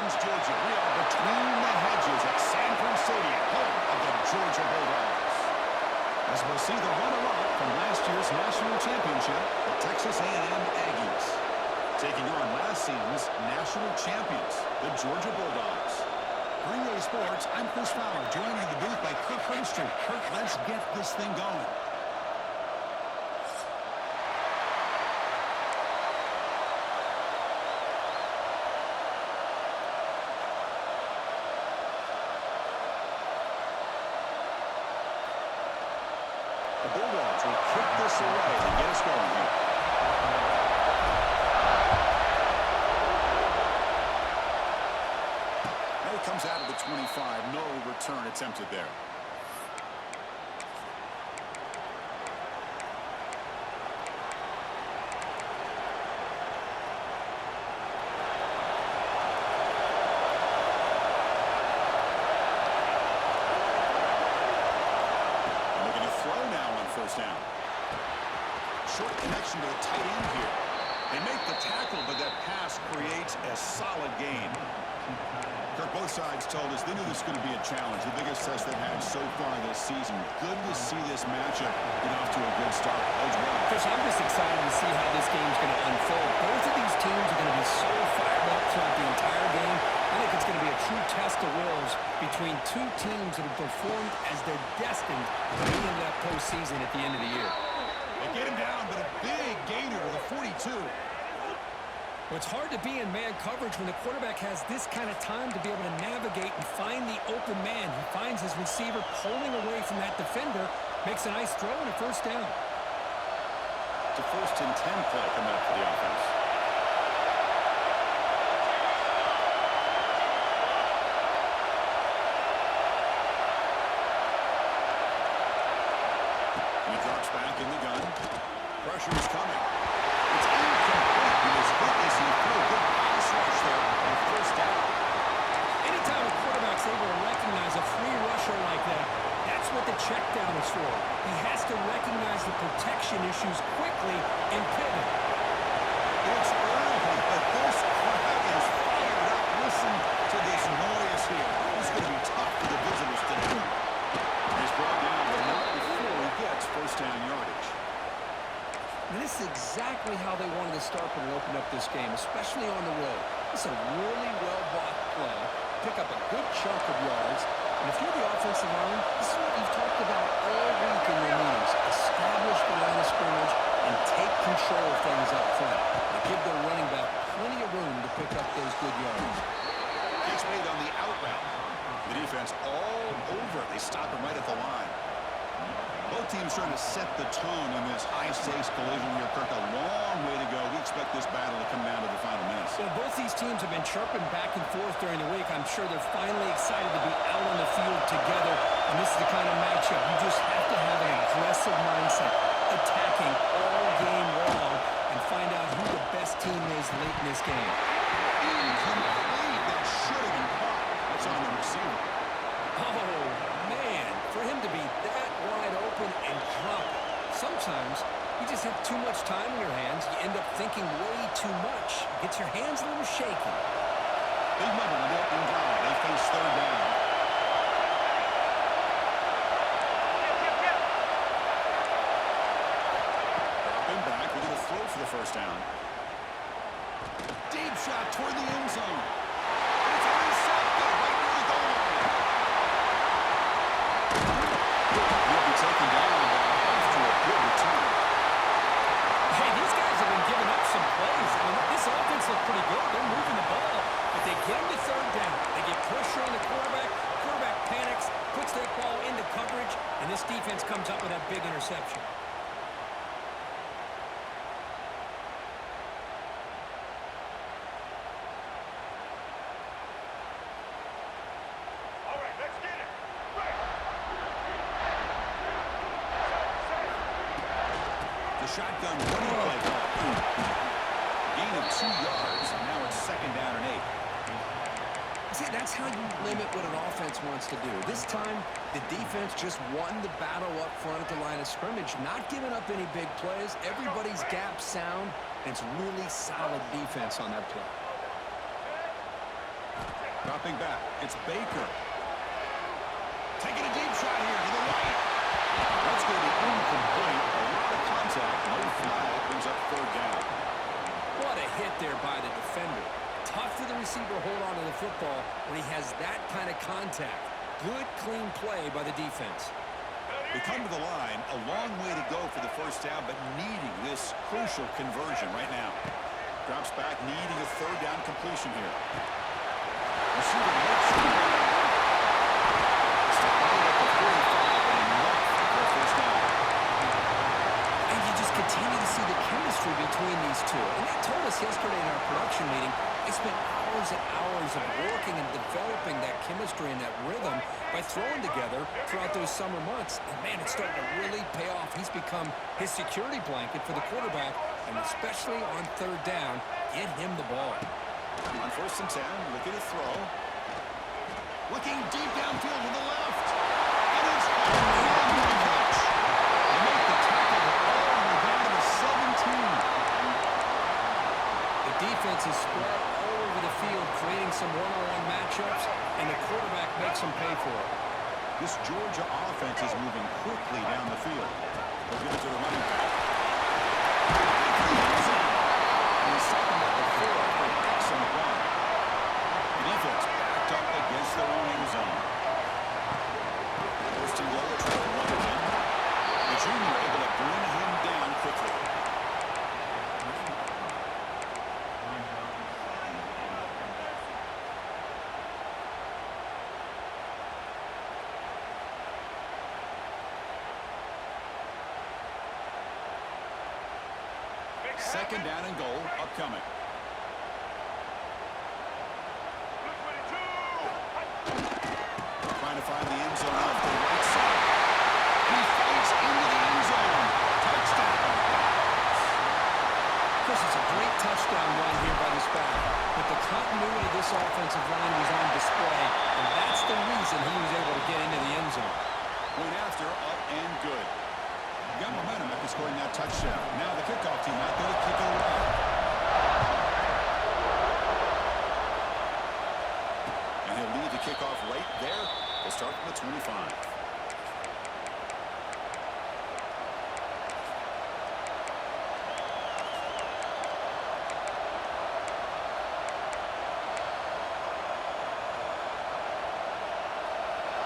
Athens, Georgia. We are between the hedges at Sanford Stadium, home of the Georgia Bulldogs. As we'll see the runner-up from last year's national championship, the Texas A&M Aggies, taking on last season's national champions, the Georgia Bulldogs. Green Bay Sports, I'm Chris Fowler, joined in the booth by Kirk Herbstreit. Kirk, let's get this thing going. The Bulldogs will kick this away to get us going here. Now he comes out of the 25. No return attempted there. First down. Short connection to the tight end here. They make the tackle, but that pass creates a solid gain. Kirk, both sides told us they knew this was going to be a challenge, the biggest test they've had so far this season. Good to see this matchup get off to a good start. Chris, I'm just excited to see how this game's going to unfold. Both of these teams are going to be so fired up throughout the entire game. I think it's going to be a true test of wills between two teams that have performed as they're destined to be into that postseason at the end of the year. They get him down, but a big gainer to the 42. Well, it's hard to be in man coverage when the quarterback has this kind of time to be able to navigate and find the open man. He finds his receiver pulling away from that defender, makes a nice throw and a first down. It's a 1st and 10 play coming up for the offense. He drops back in the gun. Pressure is coming. It's incomplete. He was hit as he threw a good pass rush there on first down. Anytime a quarterback's able to recognize a free rusher like that, that's what the check down is for. He has to recognize the protection issues quickly and pivot. It's early, but this crowd is fired up. Listen to this noise here. It's going to be tough for the visitors today. He's brought down, but not before he gets first down yardage. And this is exactly how they wanted to start when they opened up this game, especially on the road. It's a really well-blocked play. Pick up a good chunk of yards. And if you're the offensive line, this is what you've talked about all week in your meetings. Establish the line of scrimmage and take control of things up front. They give their running back plenty of room to pick up those good yards. Gets made on the out route. The defense all over. They stop him right at the line. Both teams trying to set the tone in this high-stakes collision here. Kirk, a long way to go. We expect this battle to come down to the final minutes. Well, both these teams have been chirping back and forth during the week. I'm sure they're finally excited to be out on the field together. And this is the kind of matchup you just have to have an aggressive mindset, attacking all game long, and find out who the best team is late in this game. Incomplete. That should have been caught. That's on the receiver. Oh, man, for him to be that wide open and drop it. Sometimes you just have too much time in your hands. You end up thinking way too much. Gets your hands a little shaky. Big number on the opening drive. They face third down. Dropping back. We're going to throw for the first down. Deep shot toward the end zone. It's intercepted right near the goal line. He'll be taken down after a good return. Hey, these guys have been giving up some plays. I mean, this offense looks pretty good. They're moving the ball, but they get him to third down. They get pressure on the quarterback. Quarterback panics, puts that ball into coverage, and this defense comes up with that big interception. Shotgun running play call. Gain of 2 yards, and now it's 2nd down and 8. See, that's how you limit what an offense wants to do. This time, the defense just won the battle up front at the line of scrimmage, not giving up any big plays. Everybody's gap sound, and it's really solid defense on that play. Dropping back. It's Baker. Taking a deep shot here to the right. That's going to be incomplete. A lot of contact. No flag. Brings up third down. What a hit there by the defender. Tough for the receiver to hold on to the football when he has that kind of contact. Good, clean play by the defense. We come to the line. A long way to go for the first down, but needing this crucial conversion right now. Drops back, needing a third down completion here. Receiver makes the stop right at the 45 and left for a first down. And you just continue to see the chemistry between these two. And they told us yesterday in our production meeting, they spent hours and hours of working and developing that chemistry and that rhythm by throwing together throughout those summer months. And, man, it's starting to really pay off. He's become his security blanket for the quarterback, and especially on third down, get him the ball. On first and 10, looking to throw. Looking deep downfield to the left. And it's on the catch. They make the tackle all the way down to the 17. The defense is spread all over the field, creating some one-on-one matchups, and the quarterback makes them pay for it. This Georgia offense is moving quickly down the field. They'll give it to the running back. And he's second at the 4 for an excellent run. The defense backed up against their own end zone. First and goal, trying to run it in. The junior able to bring him down quickly. Second down and goal upcoming. Trying to find the end zone off the right side. He fights into the end zone. Touchdown. Chris, it's a great touchdown run here by this back, but the continuity of this offensive line was on display, and that's the reason he was able to get into the end zone. Point after, up and good. Got momentum after scoring that touchdown. Now the kickoff team out there to kick it away. And he'll lead the kickoff right there. They'll start from the 25.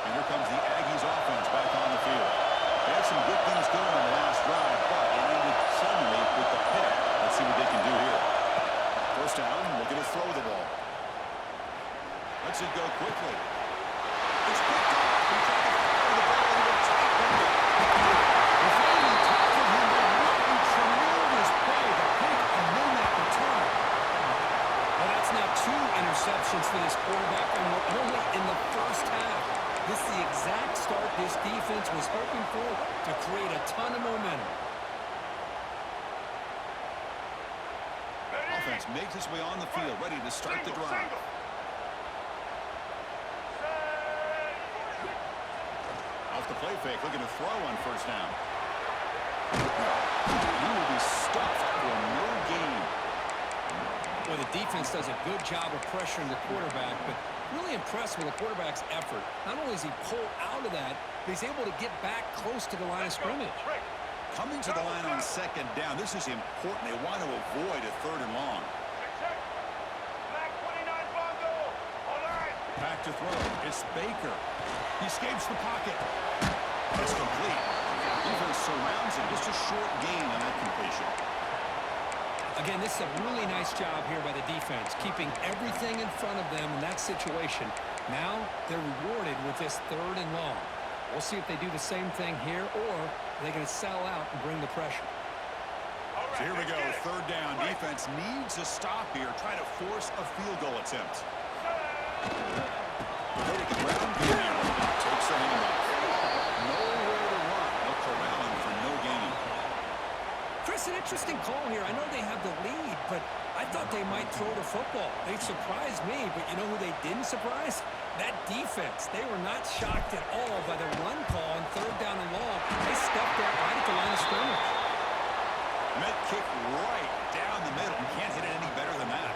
And here comes the Aggies offense back on the field. They had some good things going on the last drive, but it ended suddenly with the pick. Let's see what they can do here. First down, looking to throw the ball. Lets it go quickly. It's picked up. He tried to fire the ball into a tight window. The finally tackled him, but what a tremendous play to pick and then that return. Well, that's now 2 interceptions for this quarterback, and we're only in the first half. This is the exact start this defense was hoping for to create a ton of momentum. Offense makes its way on the field, ready to start the drive. Off the play fake, looking to throw on first down. He will be stuffed for no gain. Well, the defense does a good job of pressuring the quarterback, but really impressed with the quarterback's effort. Not only does he pull out of that, but he's able to get back close to the line of scrimmage. Coming to the line on second down, this is important. They want to avoid a third and long. Back to throw. It's Baker. He escapes the pocket. It's complete. Defense surrounds him. Just a short gain on that completion. Again, this is a really nice job here by the defense, keeping everything in front of them in that situation. Now they're rewarded with this third and long. We'll see if they do the same thing here, or are they going to sell out and bring the pressure. So here we go, third down. Defense needs a stop here. Try to force a field goal attempt. They take a ground game here. Takes the handoff. Nowhere to run. They'll corral him for no gain. Chris, an interesting call here. I know they have the lead, but I thought they might throw the football. They surprised me, but you know who they didn't surprise? That defense. They were not shocked at all by the run call on third down and long. They stepped up right at the line of scrimmage. Met kick right down the middle. You can't hit it any better than that.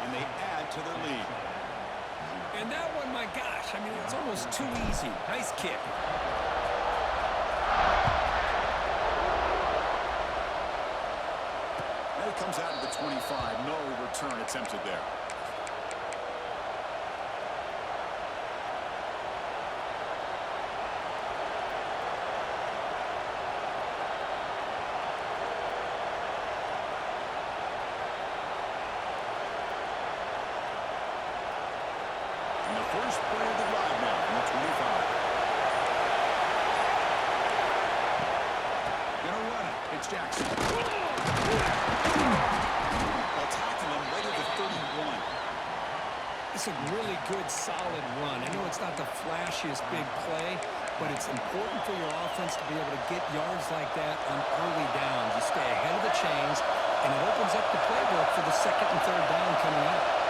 And they add to their lead. And that one, my gosh, I mean, it's almost too easy. Nice kick. And it comes out of the 25. No return attempted there. First play of the drive now from the 25. Gonna run it. It's Jackson. Attacking him right at the 31. It's a really good, solid run. I know it's not the flashiest big play, but it's important for your offense to be able to get yards like that on early downs. You stay ahead of the chains, and it opens up the playbook for the second and third down coming up.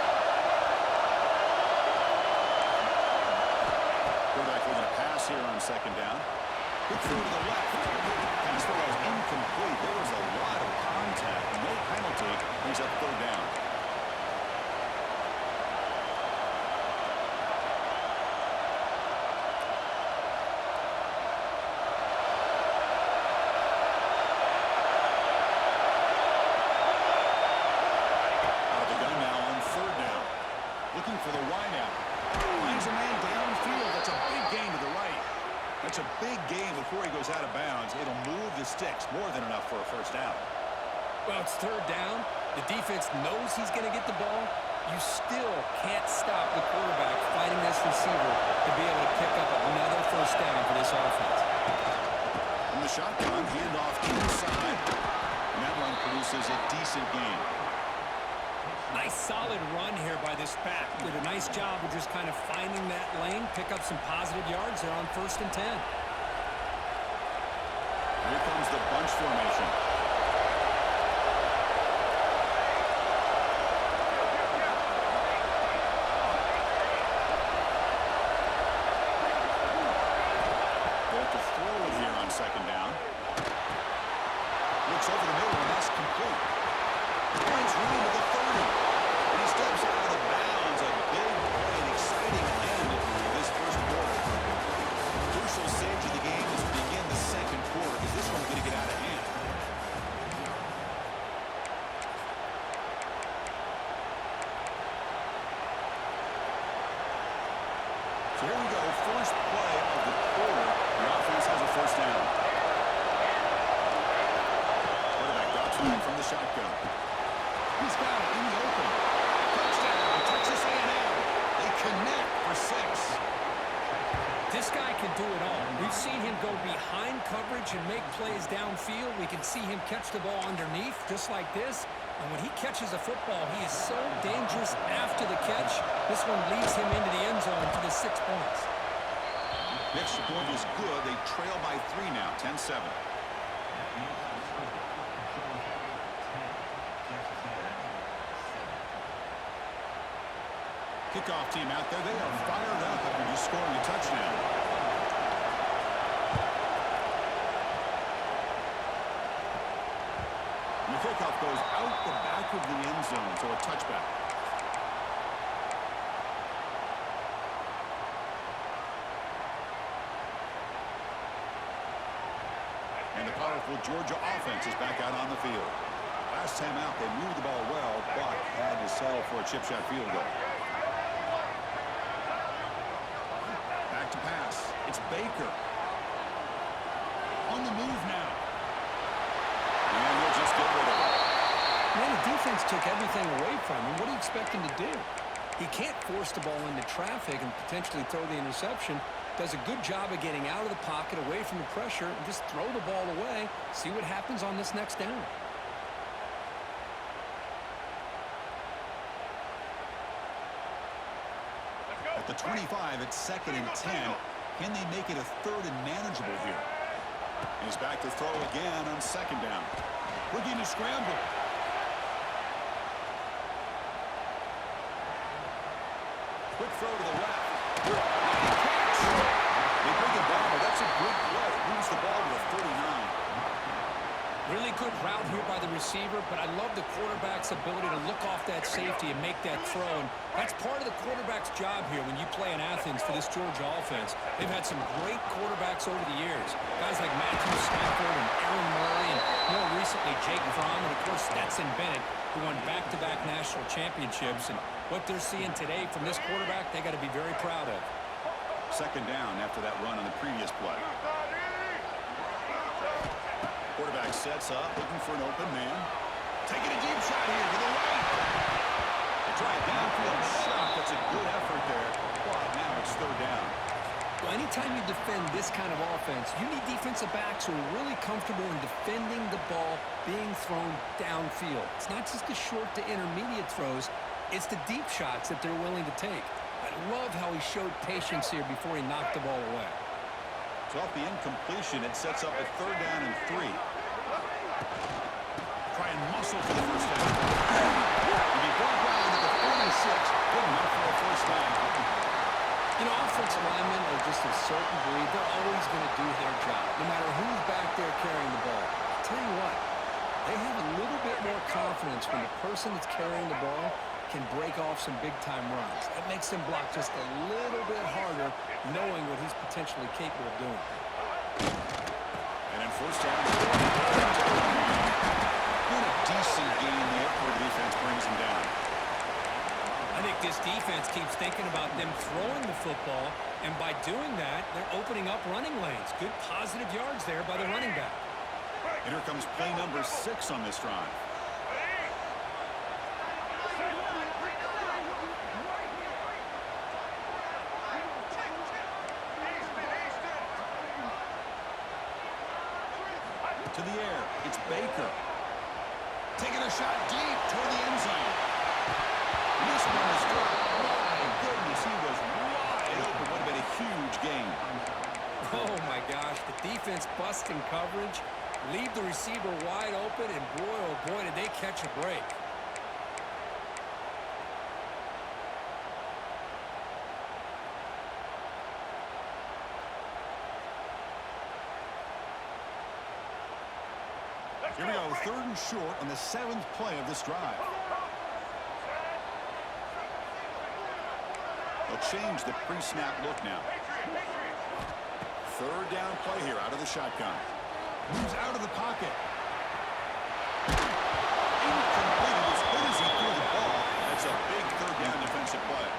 Here on second down. Good throw to the left. Pass was incomplete. There was a lot of contact. No penalty. Brings up third down. Out of the gun now on third down. Looking for the wideout. Finds a man downfield. That's a big gain to the right. That's a big gain before he goes out of bounds. It'll move the sticks more than enough for a first down. Well, it's third down. The defense knows he's going to get the ball. You still can't stop the quarterback fighting this receiver to be able to pick up another first down for this offense. From the shotgun, handoff inside. And that one produces a decent gain. Nice solid run here by this back. Did a nice job of just kind of finding that lane, pick up some positive yards there on 1st and 10. Here comes the bunch formation. They're to throw it here on second down. Looks over the middle, and that's complete. Points running to the 30. And he steps out of the bounds. A big play, an exciting end of this first quarter. Crucial stage of the game as we begin the second quarter. Is this one going to get out of hand? So here we go. First play of the quarter. The offense has a first down. Quarterback drops one from the shotgun. He's got it in the open. Touchdown, Texas A&M. They connect for 6. This guy can do it all. We've seen him go behind coverage and make plays downfield. We can see him catch the ball underneath, just like this. And when he catches a football, he is so dangerous after the catch. This one leads him into the end zone for the 6 points. The extra point is good. They trail by 3 now, 10-7. Kickoff team out there. They are fired up after just scoring a touchdown. And the kickoff goes out the back of the end zone, so a touchback. And the powerful Georgia offense is back out on the field. Last time out, they moved the ball well, but had to settle for a chip shot field goal. Back to pass. It's Baker. On the move now. And he'll just get rid of it. Man, the defense took everything away from him. What do you expect him to do? He can't force the ball into traffic and potentially throw the interception. Does a good job of getting out of the pocket, away from the pressure, and just throw the ball away. See what happens on this next down. At the 25, it's 2nd and 10. Can they make it a 3rd and manageable here? And he's back to throw again on 2nd down. Looking to scramble. Quick throw to the left. They bring it down, but that's a good play. Moves the ball to the 39. Really good route here by the receiver, but I love the quarterback's ability to look off that safety and make that throw. And that's part of the quarterback's job here when you play in Athens for this Georgia offense. They've had some great quarterbacks over the years. Guys like Matthew Stafford and Aaron Murray, and more recently Jake Fromm, and of course Stetson Bennett, who won back-to-back national championships. And what they're seeing today from this quarterback, they got to be very proud of. Second down after that run on the previous play. Quarterback sets up, looking for an open man. Taking a deep shot here to the right. A drive downfield shot. That's a good effort there. But now it's third down. Well, anytime you defend this kind of offense, you need defensive backs who are really comfortable in defending the ball being thrown downfield. It's not just the short to intermediate throws. It's the deep shots that they're willing to take. I love how he showed patience here before he knocked the ball away. So off the incompletion, it sets up a third down and 3. Try and muscle for the first down. He'll be brought down to the 46. Good enough for a first down. You know, offensive linemen are just a certain breed. They're always going to do their job, no matter who's back there carrying the ball. I'll tell you what, they have a little bit more confidence when the person that's carrying the ball can break off some big-time runs. That makes them block just a little bit harder, knowing what he's potentially capable of doing. And then first down. Doing a decent game there before the defense brings him down. I think this defense keeps thinking about them throwing the football, and by doing that, they're opening up running lanes. Good positive yards there by the running back. And here comes play number 6 on this drive. To the air, it's Baker. Taking a shot deep toward the end zone. This one is dropped. My goodness, he was wide open. Would have been a huge game. Oh, my gosh. The defense busting coverage, leave the receiver wide open, and boy, oh boy, did they catch a break. Here we go, third and short on the 7th play of this drive. They'll change the pre-snap look now. Third down play here out of the shotgun. Moves out of the pocket. Incomplete. As good as he threw the ball, that's a big third down defensive play.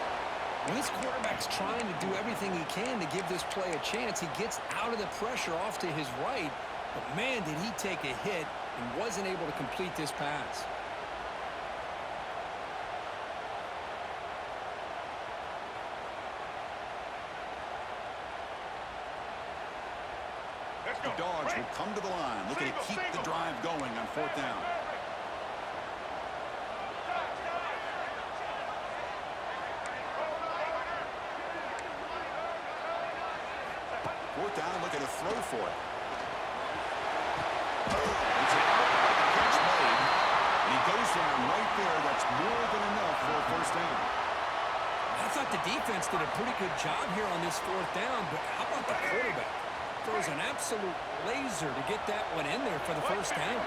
When this quarterback's trying to do everything he can to give this play a chance, he gets out of the pressure off to his right. But, man, did he take a hit and wasn't able to complete this pass. The Dogs will come to the line, looking to keep the drive going on 4th down. Fourth down, looking to throw for it. It's a catch made, and he goes down right there. That's more than enough for a first down. I thought the defense did a pretty good job here on this 4th down, but how about the quarterback? Throws an absolute laser to get that one in there for the first down.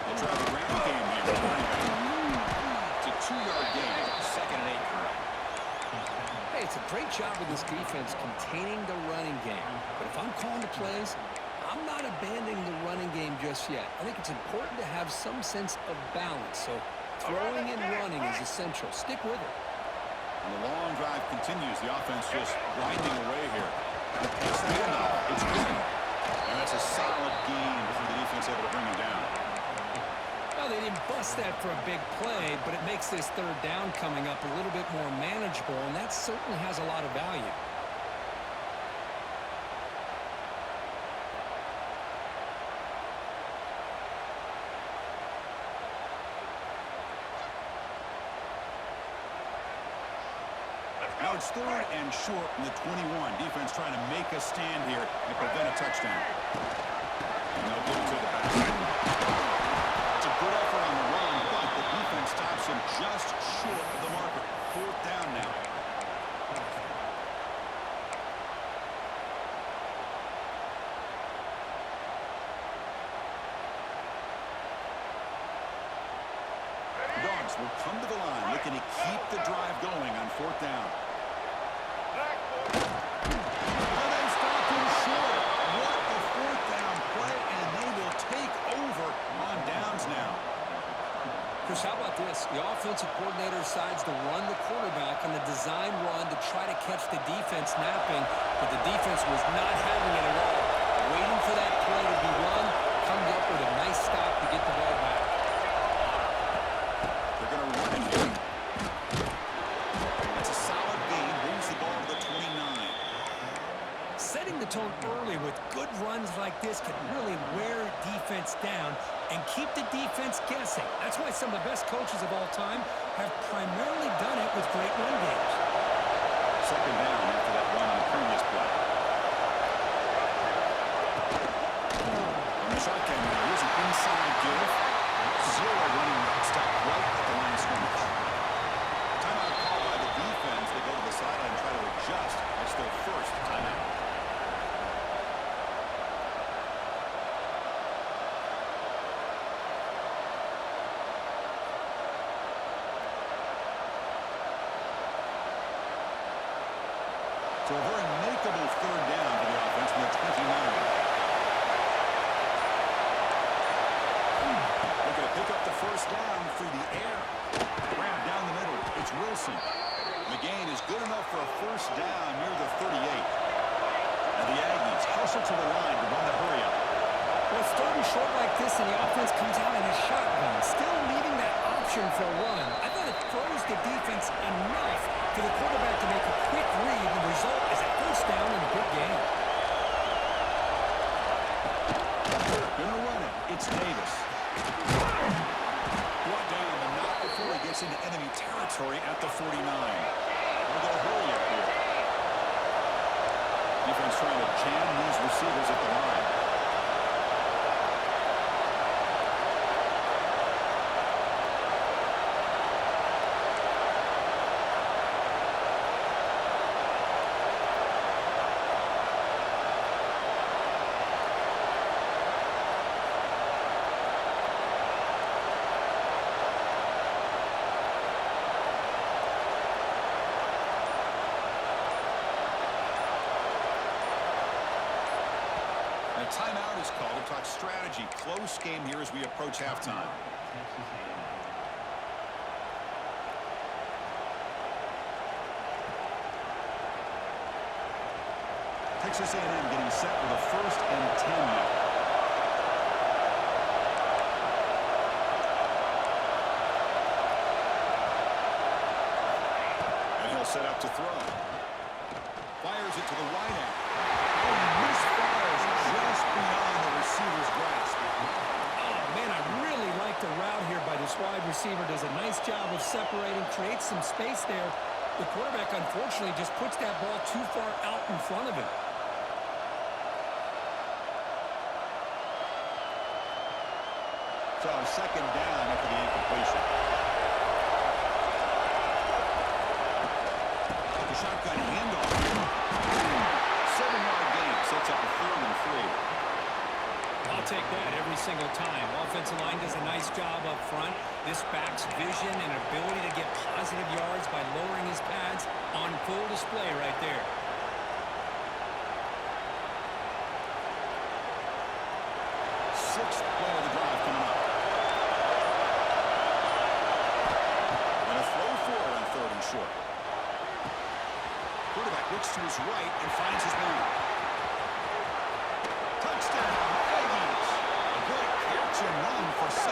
They'll try the ground game here. It's a 2-yard gain. 2nd and 8. Hey, it's a great job with this defense containing the running game. But if I'm calling the plays, I'm not abandoning the running game just yet. I think it's important to have some sense of balance. So throwing and running is essential. Stick with it. And the long drive continues. The offense just grinding away here. It's the handoff. It's good. And that's a solid gain before the defense able to bring him down. Well, they didn't bust that for a big play, but it makes this 3rd down coming up a little bit more manageable, and that certainly has a lot of value. Now it's 3rd and short from the 21. Defense trying to make a stand here and prevent a touchdown. And they'll get to the backside. It's a good effort on the run, but the defense stops him just short of the marker. 4th down now. Aggies will come to the line looking to keep the drive going on fourth down. And they stop him short. What a fourth down play, and they will take over on downs now. Chris, how about this? The offensive coordinator decides to run the quarterback on the design run to try to catch the defense napping, but the defense was not having it at all. Waiting for that play to be run, comes up with a nice stop to get the ball back. They're going to run it here. That's a solid gain. Moves the ball to the 29. Setting the tone early with good runs like this can really wear defense down and keep the defense guessing. That's why some of the best coaches of all time have primarily done it with great run games. Second down after that run on the previous play. On the shotgun now, here's an inside give. Zero running route stop right at the line of scrimmage. Timeout called by the defense. They go to the sideline and try to adjust. That's their first timeout. So a very makeable third down for the offense from the 29. Looking to pick up the first down through the air. Grab down the middle. It's Wilson. The gain is good enough for a first down near the 38. And the Aggies hustle to the line to run the hurry up. Well, it's third and short like this, and the offense comes out in a shotgun, still leaving that option for a run. I thought it throws the defense enough for the quarterback to make a quick read. The result is a first down and a good game. Gonna run it. It's Davis. Brought down, but not before he gets into enemy territory at the 49. We'll go hurry up here. Defense trying to jam these receivers at the line. Timeout is called to talk strategy. Close game here as we approach halftime. Texas A&M getting set with a 1st and 10 now. And he'll set up to throw. Fires it to the wideout. Oh, misfires just beyond the receiver's grasp. Oh, man, I really like the route here by this wide receiver. Does a nice job of separating, creates some space there. The quarterback, unfortunately, just puts that ball too far out in front of him. So second down after the incompletion. The shotgun handoff. 7-yard gain sets up a 3rd and 3. I'll take that every single time. Offensive line does a nice job up front. This back's vision and ability to get positive yards by lowering his pads on full display right there. Sixth play of the drive coming up. And a throw forward on 3rd and short. Quarterback looks to his right and finds his man. Touchdown, Aggies. A great catch and run for 6.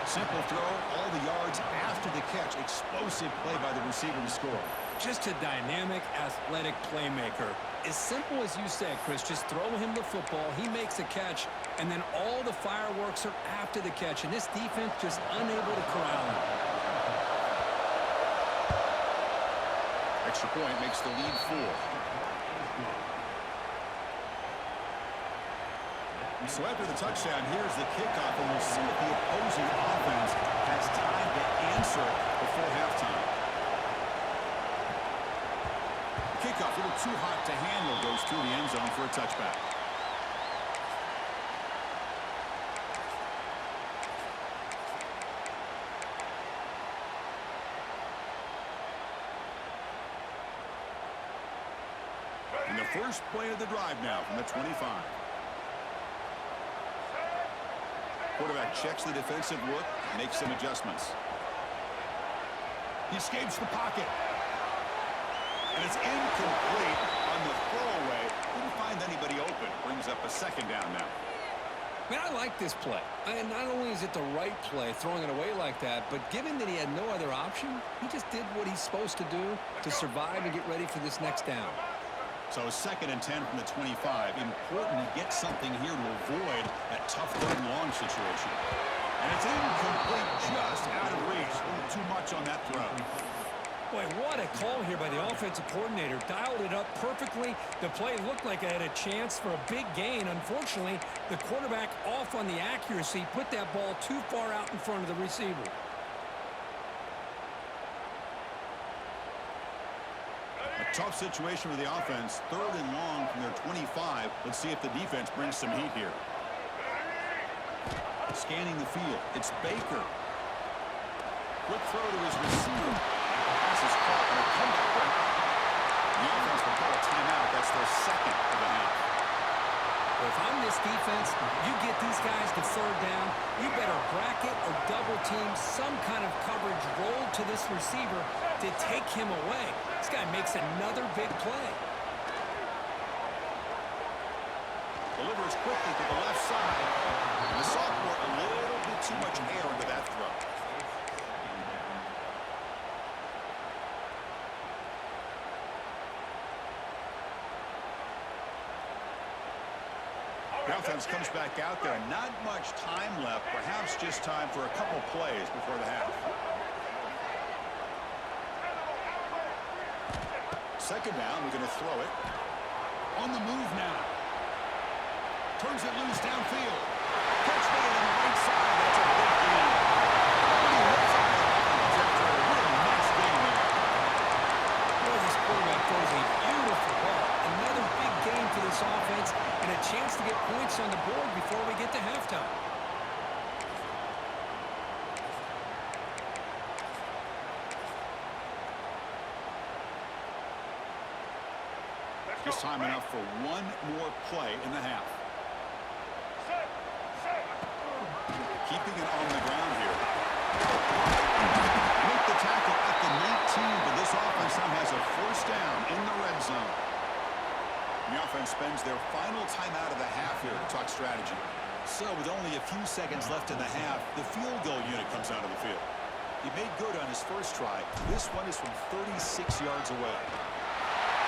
Simple throw, all the yards after the catch. Explosive play by the receiver to score. Just a dynamic, athletic playmaker. As simple as you said, Chris, just throw him the football, he makes a catch, and then all the fireworks are after the catch, and this defense just unable to corral him. Extra point makes the lead 4. So after the touchdown, here's the kickoff, and we'll see if the opposing offense has time to answer before halftime. The kickoff, a little too hot to handle, goes through the end zone for a touchback. First play of the drive now from the 25. Quarterback checks the defensive look, makes some adjustments. He escapes the pocket. And it's incomplete on the throwaway. Didn't find anybody open. Brings up a second down now. Man, I like this play. And not only is it the right play, throwing it away like that, but given that he had no other option, he just did what he's supposed to do to survive and get ready for this next down. So 2nd and 10 from the 25. Important to get something here to avoid that tough 3rd and long situation. And it's incomplete, just out of reach. A little too much on that throw. Boy, what a call here by the offensive coordinator. Dialed it up perfectly. The play looked like it had a chance for a big gain. Unfortunately, the quarterback off on the accuracy, put that ball too far out in front of the receiver. A tough situation for the offense. 3rd and long from their 25. Let's see if the defense brings some heat here. Scanning the field. It's Baker. Quick throw to his receiver. Pass is caught and a comeback run. The offense will call a timeout. That's their 2nd of the half. Well, if I'm this defense, you get these guys to 3rd down, you better bracket or double team some kind of coverage roll to this receiver to take him away. This guy makes another big play. Delivers quickly to the left side. And the sophomore a little bit too much air into that throw. The offense comes back out there. Not much time left. Perhaps just time for a couple plays before the half. 2nd down. We're going to throw it. On the move now. Turns it loose downfield. Catch made on the right side. That's a big gain. After a really nice game there. Boy, this quarterback throws a beautiful ball. Another big game for this offense and a chance to get points on the board before we get to halftime. Just time enough for one more play in the half. Keeping it on the ground here. Make the tackle at the 19, but this offense now has a 1st down in the red zone. The offense spends their final timeout of the half here to talk strategy. So with only a few seconds left in the half, the field goal unit comes out of the field. He made good on his first try. This one is from 36 yards away.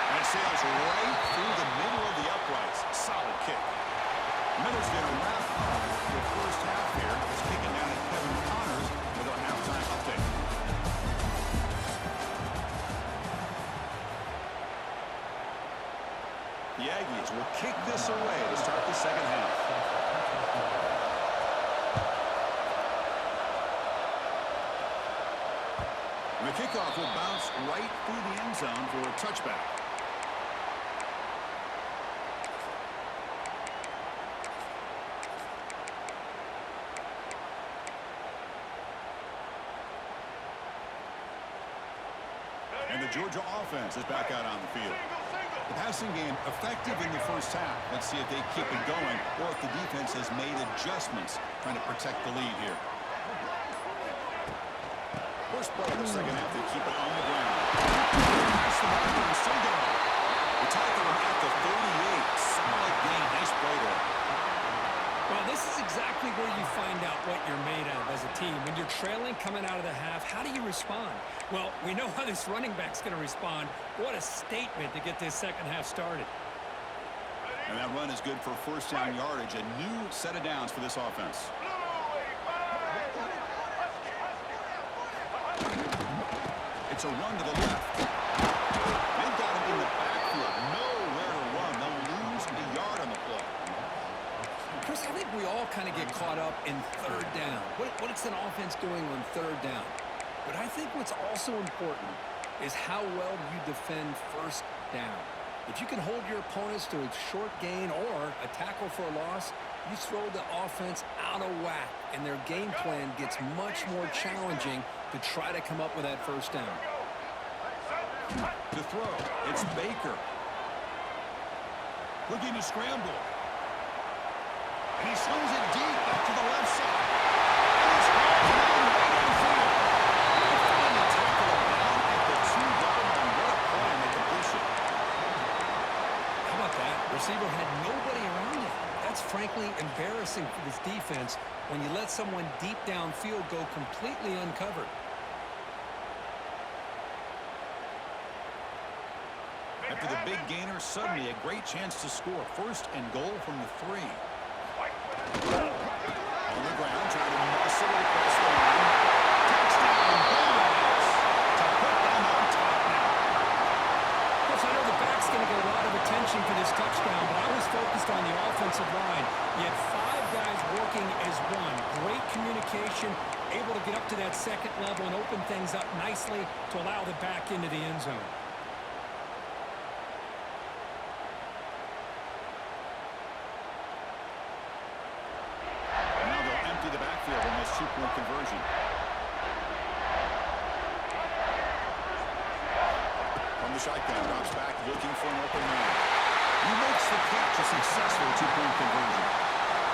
And it sails right through the middle of the uprights. Solid kick. Miller's going to wrap up the first half here. It's kicking down at Kevin Connors with our halftime update. The Aggies will kick this away to start the 2nd half. And the kickoff will bounce right through the end zone for a touchback. And the Georgia offense is back out on the field. The passing game effective in the first half. Let's see if they keep it going or if the defense has made adjustments trying to protect the lead here. First play of the 2nd half, they keep it on the ground. Pass the marker and still going. They tackle him at the 38. Solid game. Nice play there. Well, this is exactly where you find out what you're made of as a team. When you're trailing coming out of the half, how do you respond? Well, we know how this running back's going to respond. What a statement to get this 2nd half started. And that run is good for 1st down yardage. A new set of downs for this offense. It's a run to the left. They've got him in the backfield. Nowhere to run. They'll lose a yard on the play. Chris, I think we all kind of get caught up in 3rd down. What's an offense doing on 3rd down? But I think what's also important is how well you defend 1st down. If you can hold your opponents to a short gain or a tackle for a loss, you throw the offense out of whack, and their game plan gets much more challenging to try to come up with that 1st down. To throw, it's Baker. Looking to scramble. And he slings it deep up to the left side. And it's caught down right in field. They find the tackle down at the 2-yard line. What a play on the completion. How about that? Receiver had nobody around him. That's frankly embarrassing for this defense when you let someone deep downfield go completely uncovered. After the big gainer, suddenly a great chance to score. 1st and goal from the 3. On the ground, trying to muscle it across the line. Touchdown, Bulldogs. To put them on top now. Coach, I know the back's going to get a lot of attention for this touchdown, but I was focused on the offensive line. You had 5 guys working as one. Great communication, able to get up to that second level and open things up nicely to allow the back into the end zone. The backfield in this 2-point conversion. From the shotgun, drops back, looking for an open man. He makes the catch, a successful 2-point conversion.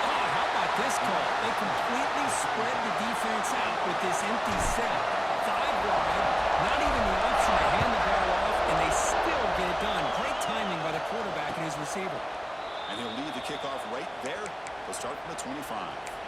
Oh, how about this call? They completely spread the defense out with this empty set. 5 wide, not even the option to hand the ball off, and they still get it done. Great timing by the quarterback and his receiver. And he'll lead the kickoff right there. They'll start from the 25.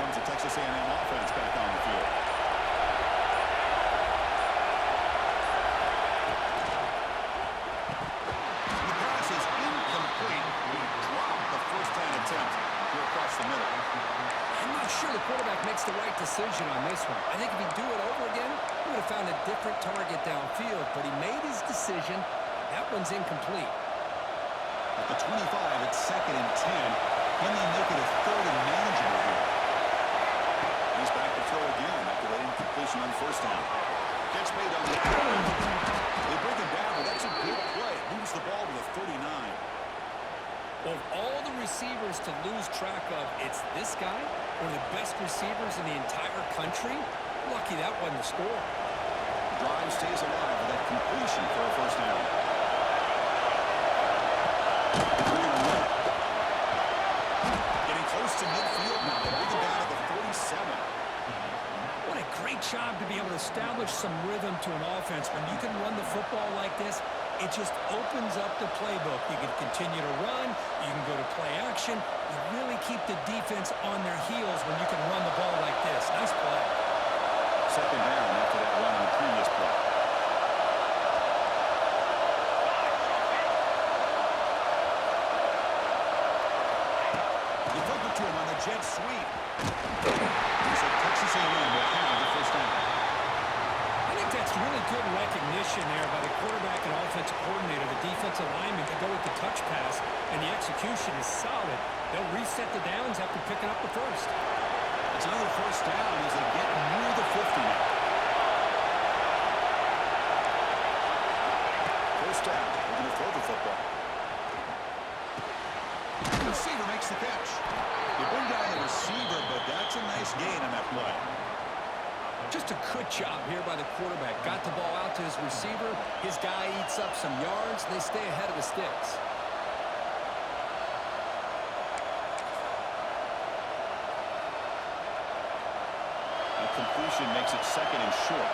The Texas A&M offense back on the field. The pass is incomplete. We dropped the first down attempt here across the middle. I'm not sure the quarterback makes the right decision on this one. I think if he'd do it over again, he would have found a different target downfield, but he made his decision. That one's incomplete. At the 25, it's 2nd and 10. Can they make it a 3rd and manageable here? He's back to throw again after that incompletion on 1st down. Catch made on the ground. They bring him down, but that's a good play. Moves the ball to the 39. Of all the receivers to lose track of, it's this guy, one of the best receivers in the entire country. Lucky that wasn't the score. The drive stays alive with that completion for a 1st down. Getting close to midfield now. They bring him down to the 47. What a great job to be able to establish some rhythm to an offense. When you can run the football like this, it just opens up the playbook. You can continue to run. You can go to play action. You really keep the defense on their heels when you can run the ball like this. Nice play. 2nd down after that run on the previous play. You flip it to him on the jet sweep. So Texas A&M will have the 1st down. I think that's really good recognition there by the quarterback and offensive coordinator, the defensive lineman, to go with the touch pass, and the execution is solid. They'll reset the downs after picking up the 1st. It's another 1st down as they get near the 50 now. 1st down. They're going to throw the football. The receiver makes the catch. They bring down the receiver, but that's a nice gain on that play. Just a good job here by the quarterback. Got the ball out to his receiver. His guy eats up some yards, and they stay ahead of the sticks. A completion makes it 2nd and short.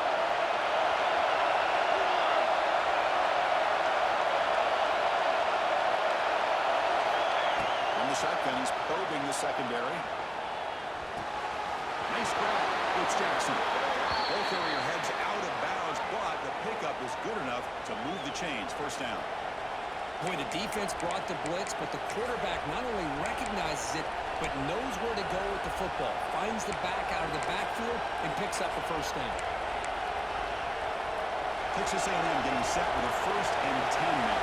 From the shotgun, he's probing the secondary. Nice grab. It's Jackson. Both area heads out of bounds, but the pickup is good enough to move the chains. 1st down. Boy, the defense brought the blitz, but the quarterback not only recognizes it, but knows where to go with the football. Finds the back out of the backfield and picks up the 1st down. Texas A&M getting set with a 1st and 10 now.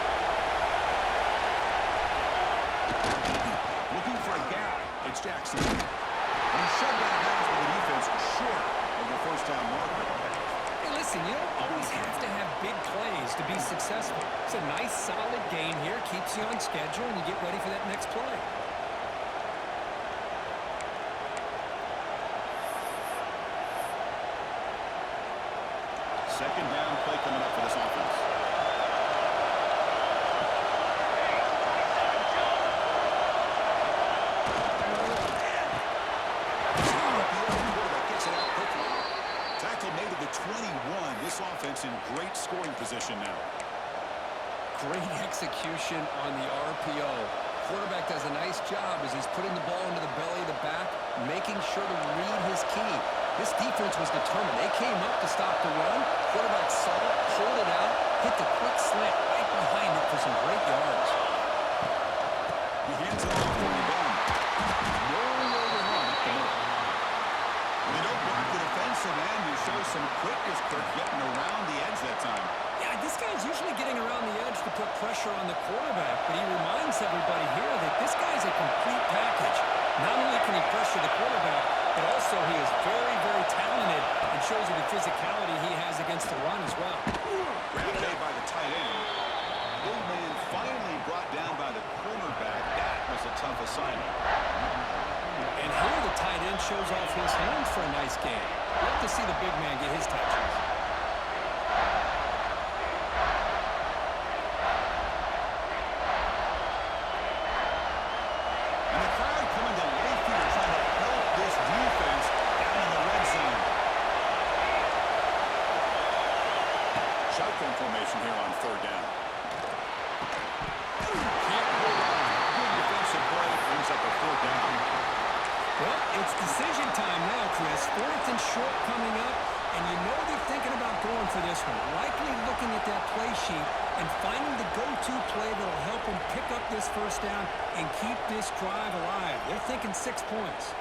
Looking for a gap. It's Jackson. And shut down half of the defense short of the 1st down marker. Hey, listen, you don't always have to have big plays to to be successful. It's a nice, solid gain here. Keeps you on schedule, and you get ready for that next play. Second down play coming up for this offense. Gets it out quickly. Tackle made to the 21. This offense in great scoring position now. Great execution on the RPO. Quarterback does a nice job as he's putting the ball into the belly of the back, making sure to read his key. This defense was determined. They came up to stop the run. Quarterback saw it, pulled it out, hit the quick slant right behind it for some great yards. He hands it off when he's done. Rolling over him at the middle. When they don't block the defensive end, you show some quickness, Kirk, getting around the edge that time. Yeah, this guy's usually getting around the edge to put pressure on the quarterback, but he reminds everybody here that this guy's a complete package. Not only can he pressure the quarterback, but also he is very, very talented and shows you the physicality he has against the run as well. Grab made by the tight end. Big man finally brought down by the cornerback. That was a tough assignment. And here the tight end shows off his hands for a nice game. Love to see the big man get his touches. And the crowd coming to Layfield trying to help this defense down in the red zone. Shotgun formation here on third down. Can't hold on. Good defensive play brings up a fourth down. Well, it's decision time now, Chris. Fourth and short coming up, and you know they're thinking about going for this one. Likely looking at that play sheet and finding the go-to play that will help them pick up this first down and keep this drive alive. They're thinking 6 points.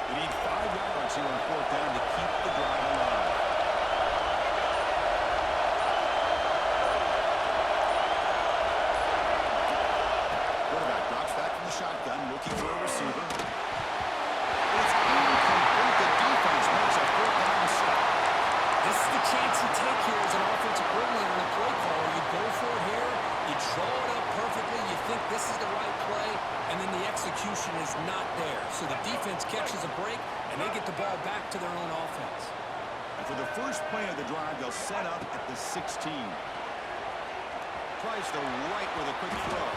They need 5 yards here on fourth down to keep the drive alive. Quarterback drops back from the shotgun, looking for a receiver. It's incomplete. The defense makes a fourth down stop. This is the chance you take here as an offensive coordinator on a play call. You go for it here, you draw it up perfectly, you think this is the right play, and then the execution is not there. So the defense catches a break, and they get the ball back to their own offense. And for the first play of the drive, they'll set up at the 16. Tries to right with a quick throw.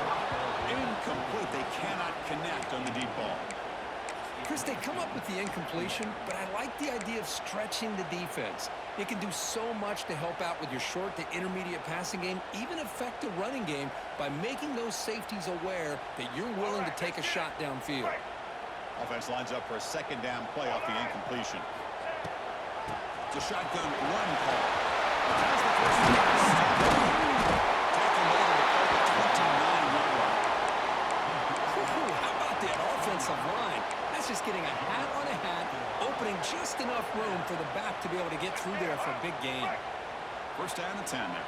Incomplete. They cannot connect on the deep ball. Chris, they come up with the incompletion, but I like the idea of stretching the defense. It can do so much to help out with your short to intermediate passing game, even affect the running game by making those safeties aware that you're willing to take a shot downfield. Offense lines up for a second down play off the incompletion. It's a shotgun run call. It has the first down. Tackle made at the 29-yard line. How about that offensive line? That's just getting a hat on a hat, opening just enough room for the back to be able to get through there for a big gain. First down and 10 now.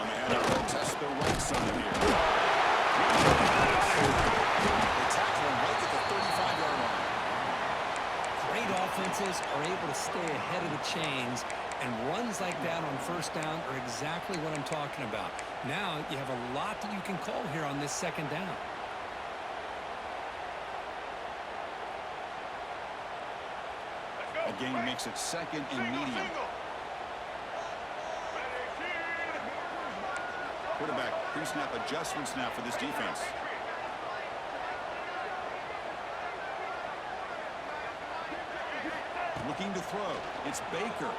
On the header, they'll test the right side here. They tackle him right at the 35-yard line. Great offenses are able to stay ahead of the chains, and runs like that on first down are exactly what I'm talking about. Now you have a lot that you can call here on this second down. A gain makes it second and medium. Quarterback pre-snap adjustments now for this defense. Looking to throw. It's Baker.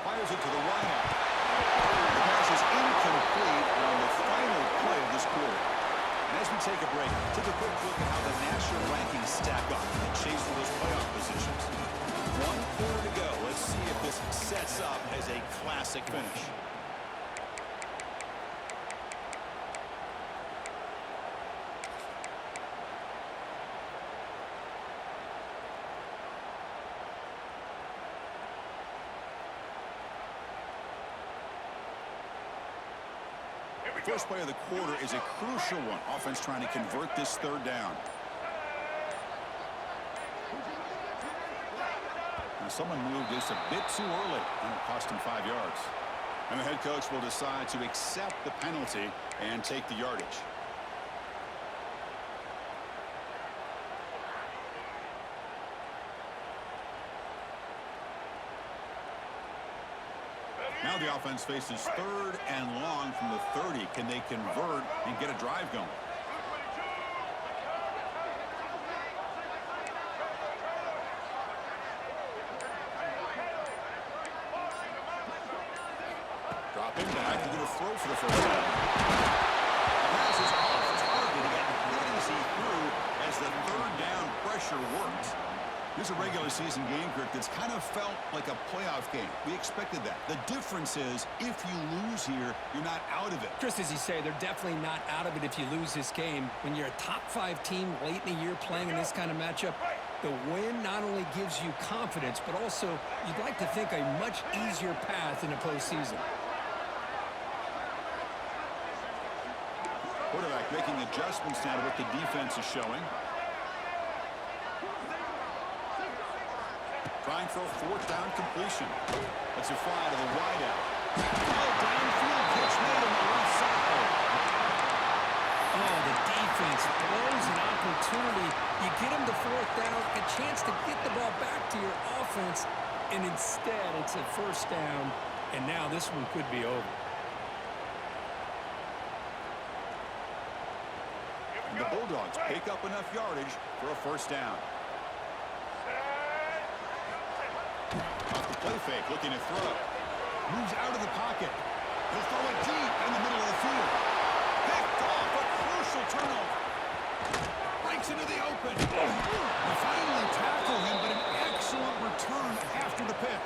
Fires it to the wideout. The pass is incomplete on the final play of this quarter. And as we take a break, take a quick look at how the national rankings stack up in the chase for those playoff positions. 1 quarter to go. Let's see if this sets up as a classic finish. First play of the quarter is a crucial one. Offense trying to convert this third down. Now someone moved this a bit too early, and it cost him 5 yards. And the head coach will decide to accept the penalty and take the yardage. Now the offense faces third and long from the 30. Can they convert and get a drive going? Dropping back, they're going to throw for the first time. The pass is off target and not easy through as the third down pressure works. This is a regular season game, Kirk, that's kind of felt like a playoff game. We expected that. The difference is if you lose here, you're not out of it. Just as you say, they're definitely not out of it if you lose this game. When you're a top-5 team late in the year playing in this kind of matchup, the win not only gives you confidence, but also you'd like to think a much easier path in the postseason. Quarterback making adjustments now to what the defense is showing. Trying for a fourth down completion. That's a fly to the wideout. Downfield pitch made on the left side. Oh, the defense blows an opportunity. You get them to fourth down, a chance to get the ball back to your offense, and instead it's a first down, and now this one could be over. And the Bulldogs pick up enough yardage for a first down. Off the play fake, looking to throw. Moves out of the pocket. He'll throw it deep in the middle of the field. Picked off, a crucial turnover. Breaks into the open. They finally tackle him, but an excellent return after the pick.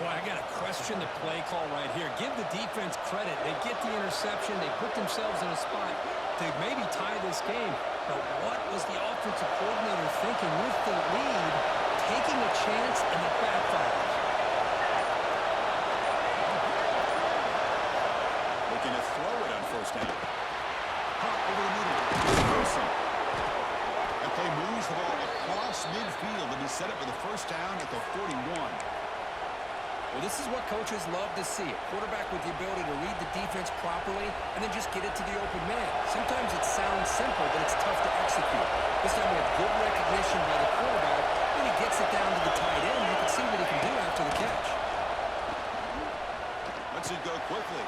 Boy, I got to question the play call right here. Give the defense credit. They get the interception. They put themselves in a spot to maybe tie this game. But what was the offensive coordinator thinking with the lead? Taking a chance, and it backfires. Looking to throw it on first down. Caught over the middle. Wilson. That play moves the ball across midfield to be set up with a first down at the 41. Well, this is what coaches love to see. A quarterback with the ability to read the defense properly and then just get it to the open man. Sometimes it sounds simple, but it's tough to execute. This time we have good recognition by the quarterback, and he gets it down to the tight end. You can see what he can do after the catch. Lets it go quickly.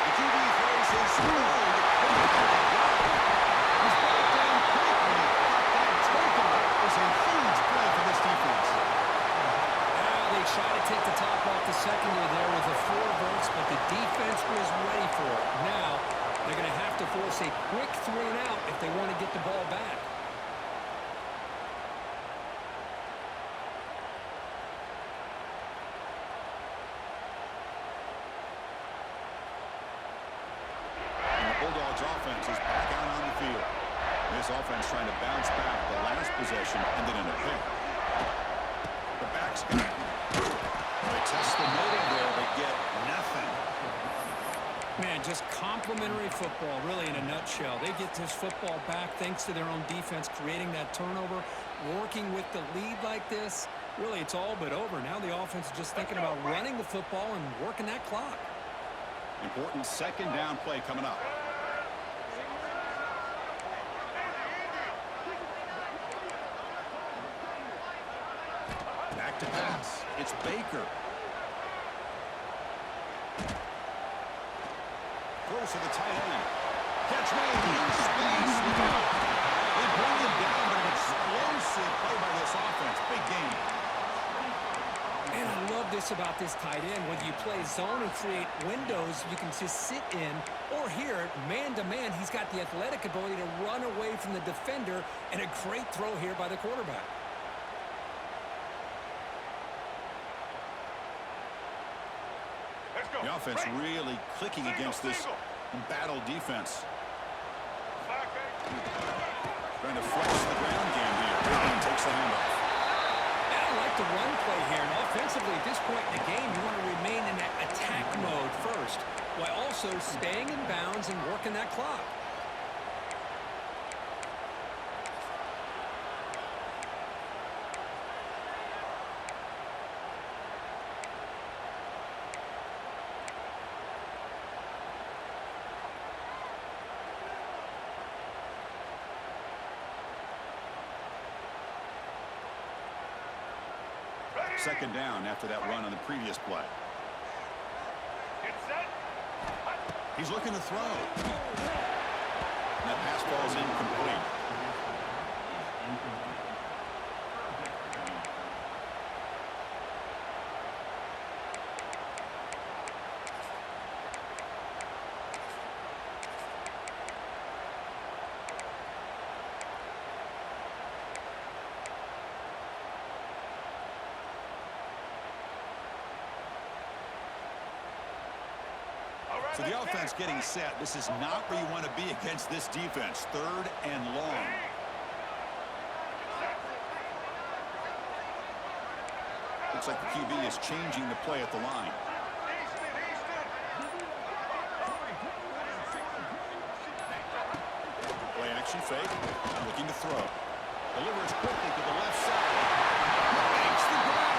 The QB throws his stride. He's brought down quickly. That takeaway is a huge play for this defense. They try to take the top off the secondary there with the 4 votes, but the defense was ready for it. Now, they're going to have to force a quick 3 and out if they want to get the ball back. And the Bulldogs offense is back out on the field. This offense trying to bounce back. The last possession ended in a pick. The back's got it. They test the middle there, but get nothing. Man, just complimentary football, really, in a nutshell. They get this football back thanks to their own defense, creating that turnover, working with the lead like this. Really, it's all but over. Now the offense is just thinking about running the football and working that clock. Important second down play coming up. Back to pass. It's Baker. Throws to the tight end. Catch made in space. They bring him down, but an explosive play by this offense. Big game. And I love this about this tight end. Whether you play zone and create windows you can just sit in, or here, man-to-man, he's got the athletic ability to run away from the defender, and a great throw here by the quarterback. The offense really clicking against this embattled defense. Trying to flex the ground game here. And takes the handoff. I like the run play here. And offensively, at this point in the game, you want to remain in that attack mode first. while also staying in bounds and working that clock. Second down after that run on the previous play. He's looking to throw. And that pass ball is incomplete. So the offense getting set. This is not where you want to be against this defense. Third and long. Looks like the QB is changing the play at the line. Play action fake. Looking to throw. Delivers quickly to the left side. Makes the grab.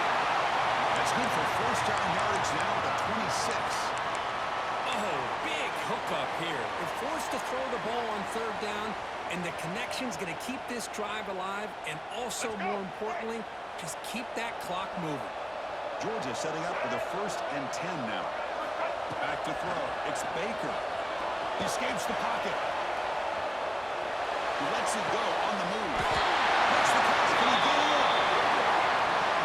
That's good for first down yardage now at the 26. Oh, big hookup here. They're forced to throw the ball on third down, and the connection's going to keep this drive alive, and also, more importantly, just keep that clock moving. Georgia setting up for the 1st and 10 now. Back to throw. It's Baker. He escapes the pocket. He lets it go on the move. Makes the catch. Can he get it?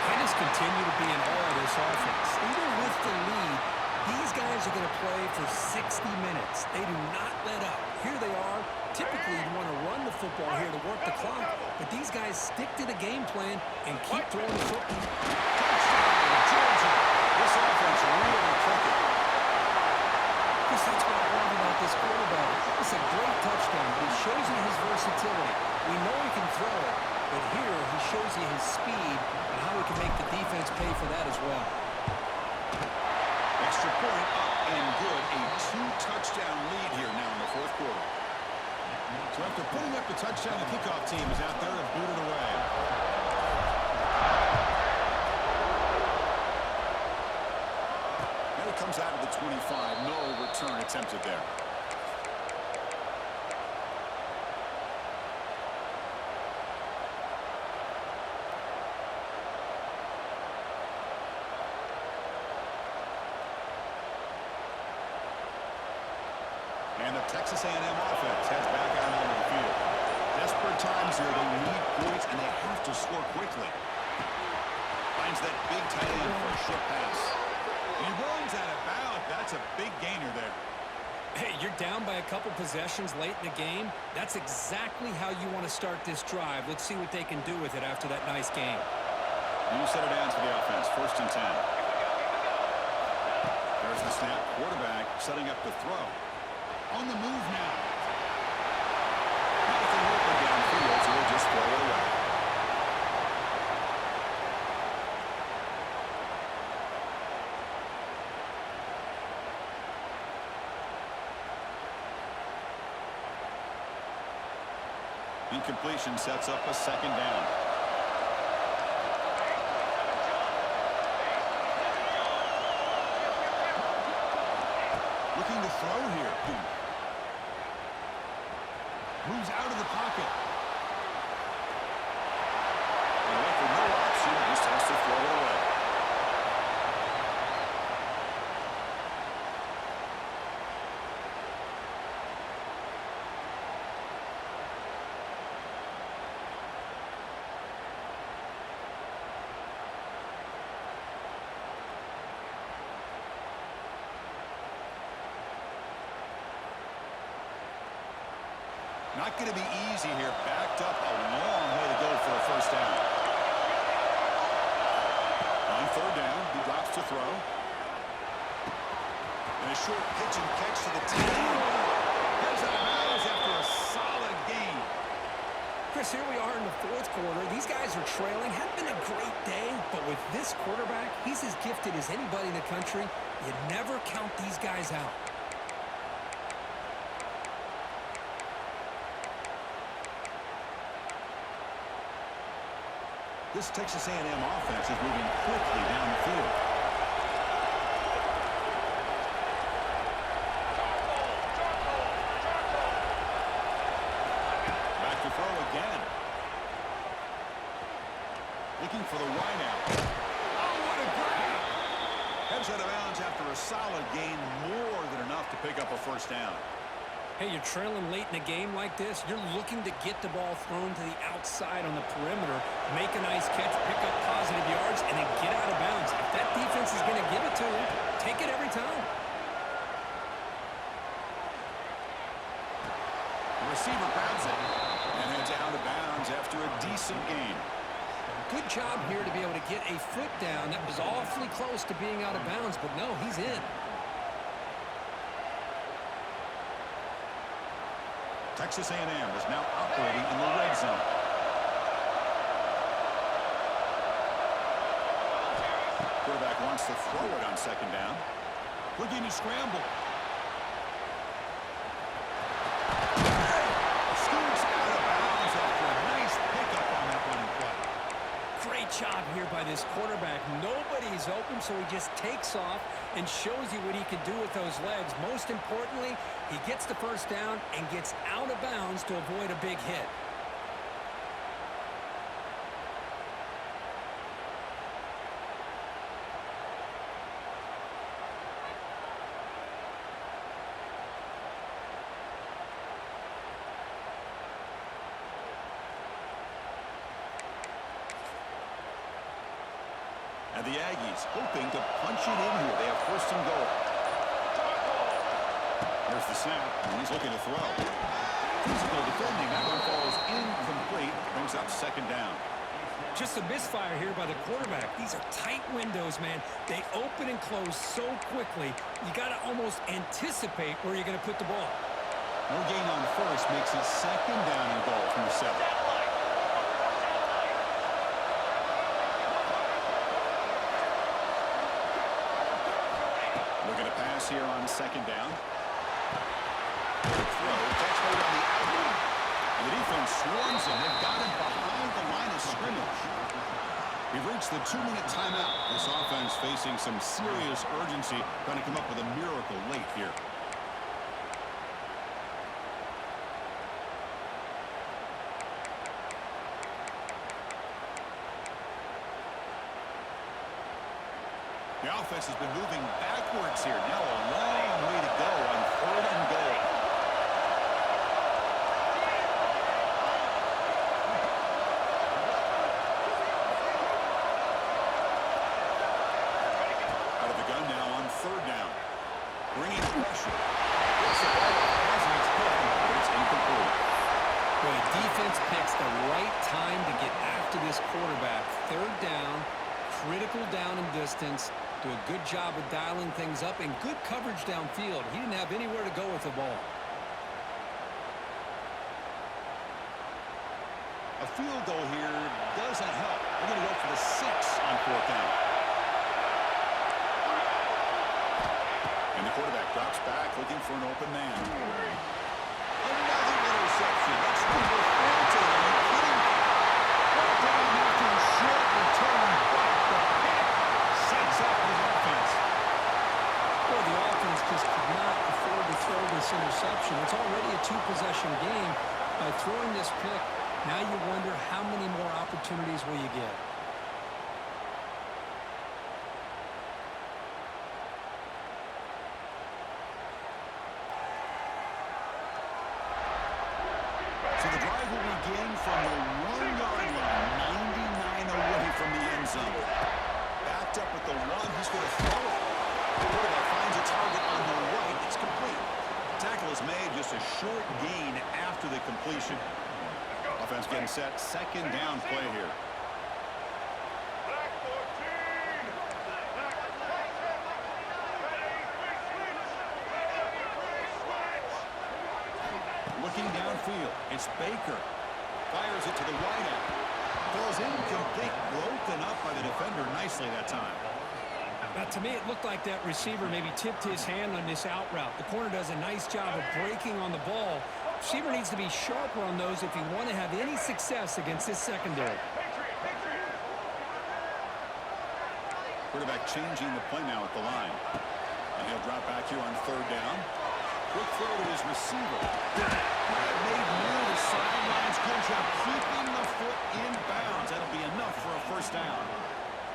They just continue to be in awe of this offense. Even with the lead, these guys are going to play for 60 minutes. They do not let up. Here they are. Typically, you want to run the football here to work the clock, but these guys stick to the game plan and keep throwing the football. Touchdown, Georgia. This offense really clicking. Chris, that's what I love about this quarterback. It's a great touchdown, but he shows you his versatility. We know he can throw it, but here he shows you his speed and how he can make the defense pay for that as well. Extra point up and good. A 2-touchdown lead here now in the 4th quarter. So after putting up the touchdown, the kickoff team is out there to boot it away. Now he comes out of the 25. No return attempted there. And the Texas A&M offense heads back out onto the field. Desperate times here. They need points, and they have to score quickly. Finds that big tight end for a short pass. And he runs out of bounds. That's a big gainer there. Hey, you're down by a couple possessions late in the game. That's exactly how you want to start this drive. Let's see what they can do with it after that nice game. New set of downs for the offense. 1st and 10. There's the snap. Quarterback setting up the throw. On the move now. Nothing open downfield, so we'll just throw it away. Incompletion sets up a 2nd down. Looking to throw here. Moves out of the pocket. And with no option, just has to throw it away. Not going to be easy here. Backed up a long way to go for a 1st down. On 3rd down, he drops to throw. And a short pitch and catch to the 10. Goes out of bounds after a solid gain. Chris, here we are in the 4th quarter. These guys are trailing. Had been a great day, but with this quarterback, he's as gifted as anybody in the country. You never count these guys out. This Texas A&M offense is moving quickly down the field. Back to throw again. Looking for the wideout. Oh, what a grab! Heads out of bounds after a solid gain, more than enough to pick up a first down. Hey, you're trailing late in a game like this. You're looking to get the ball thrown to the outside on the perimeter, make a nice catch, pick up positive yards, and then get out of bounds. If that defense is going to give it to you, take it every time. The receiver grabs it and heads out of bounds after a decent gain. Good job here to be able to get a foot down. That was awfully close to being out of bounds, but no, he's in. Texas A&M is now operating in the red zone. Quarterback wants to throw it on second down. Looking to scramble. Scoots out of bounds after a nice pickup on that running play. Great job here by this quarterback. Nobody's open, so he just takes off and shows you what he can do with those legs. Most importantly, he gets the first down and gets out of bounds to avoid a big hit. And the Aggies hoping to punch it in here. They have first and goal. There's the snap, and he's looking to throw. Physical defending. That one falls incomplete. Brings up second down. Just a misfire here by the quarterback. These are tight windows, man. They open and close so quickly. You got to almost anticipate where you're going to put the ball. No gain on first makes it second down and goal from the 7. Looking to pass here on second down. Throw, catch hold on the outlet. And the defense swarms him. They've got him behind the line of scrimmage. We've reached the 2-minute timeout. This offense facing some serious urgency, trying to come up with a miracle late here. The offense has been moving backwards here. Now a long way to go on third and goal. Out of the gun now on third down. Bringing pressure. Gets the ball as it's hit, but it's incomplete. Boy, defense picks the right time to get after this quarterback. Third down, critical down and distance. Do a good job of dialing things up and good coverage downfield. He didn't have anywhere to go with the ball. A field goal here doesn't help. We're going to go for the 6 on fourth down. And the quarterback drops back looking for an open man. Another interception. That's number 4 today. Are you kidding me? Brought down after a short return, but the pick sets up the offense. Boy, the offense just could not afford to throw this interception. It's already a 2-possession game. By throwing this pick, now you wonder how many more opportunities will you get. So the drive will begin from the 1-yard line, 99 away from the end zone. Backed up with the 1, he's going to throw it. The quarterback finds a target on the right. It's complete. The tackle is made, just a short gain after the completion. Offense getting set, second down play here. Looking downfield, it's Baker. Fires it to the wideout. Falls incomplete, broken up by the defender nicely that time. Now, to me, it looked like that receiver maybe tipped his hand on this out route. The corner does a nice job of breaking on the ball. Receiver needs to be sharper on those if you want to have any success against this secondary. Quarterback changing the play now at the line. And he'll drop back here on third down. Quick throw to his receiver. Made near the sidelines. Good job keeping the foot in bounds. That'll be enough for a first down.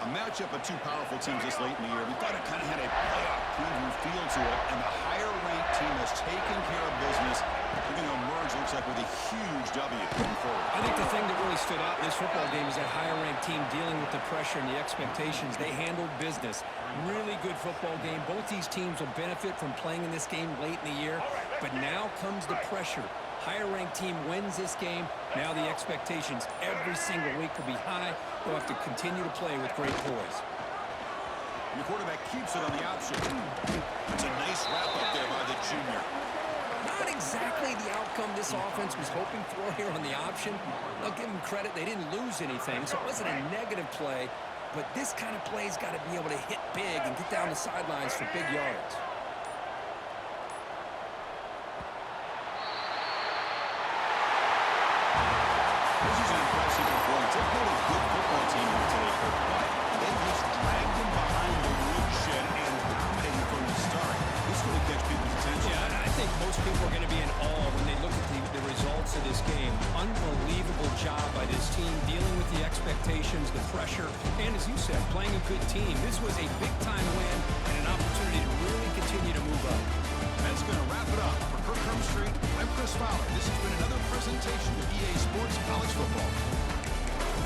A matchup of two powerful teams this late in the year. We thought it kind of had a playoff preview feel to it, and the higher-ranked team has taken care of business. They're going to emerge, looks like, with a huge W moving forward. I think the thing that really stood out in this football game is that higher-ranked team dealing with the pressure and the expectations. They handled business. Really good football game. Both these teams will benefit from playing in this game late in the year, but now comes the pressure. Higher-ranked team wins this game. Now the expectations every single week will be high. They'll have to continue to play with great poise. And the quarterback keeps it on the option. It's a nice wrap-up there by the junior. Not exactly the outcome this offense was hoping for here on the option. I'll give them credit. They didn't lose anything, so it wasn't a negative play. But this kind of play's got to be able to hit big and get down the sidelines for big yards. This is an impressive performance. They've got a good football team here today, Kirk, but they just dragged them behind the woodshed and dominated from the start. This will catch people's attention. Yeah, and I think most people are going to be in awe when they look at the results of this game. Unbelievable job by this team dealing with the expectations, the pressure, and as you said, playing a good team. This was a big-time win and an opportunity to really continue to move up. That's going to wrap it up. For Kirk Street, I'm Chris Fowler. This has been another presentation of EA Sports College Football.